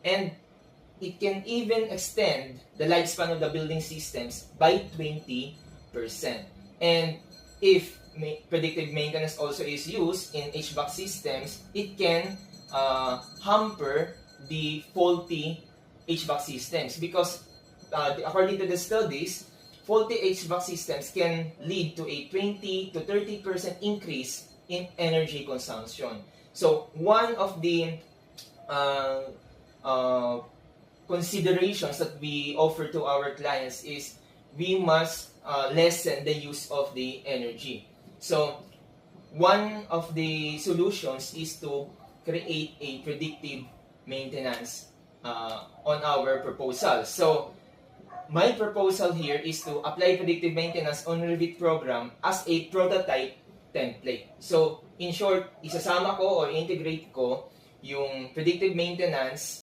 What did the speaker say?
And it can even extend the lifespan of the building systems by 20%. And if predictive maintenance also is used in HVAC systems, it can hamper the faulty HVAC systems because according to the studies, faulty HVAC systems can lead to a 20 to 30% increase in energy consumption. So one of the considerations that we offer to our clients is we must lessen the use of the energy. So one of the solutions is to create a predictive maintenance on our proposal. So my proposal here is to apply predictive maintenance on Revit program as a prototype template. So in short, isasama ko or integrate ko yung predictive maintenance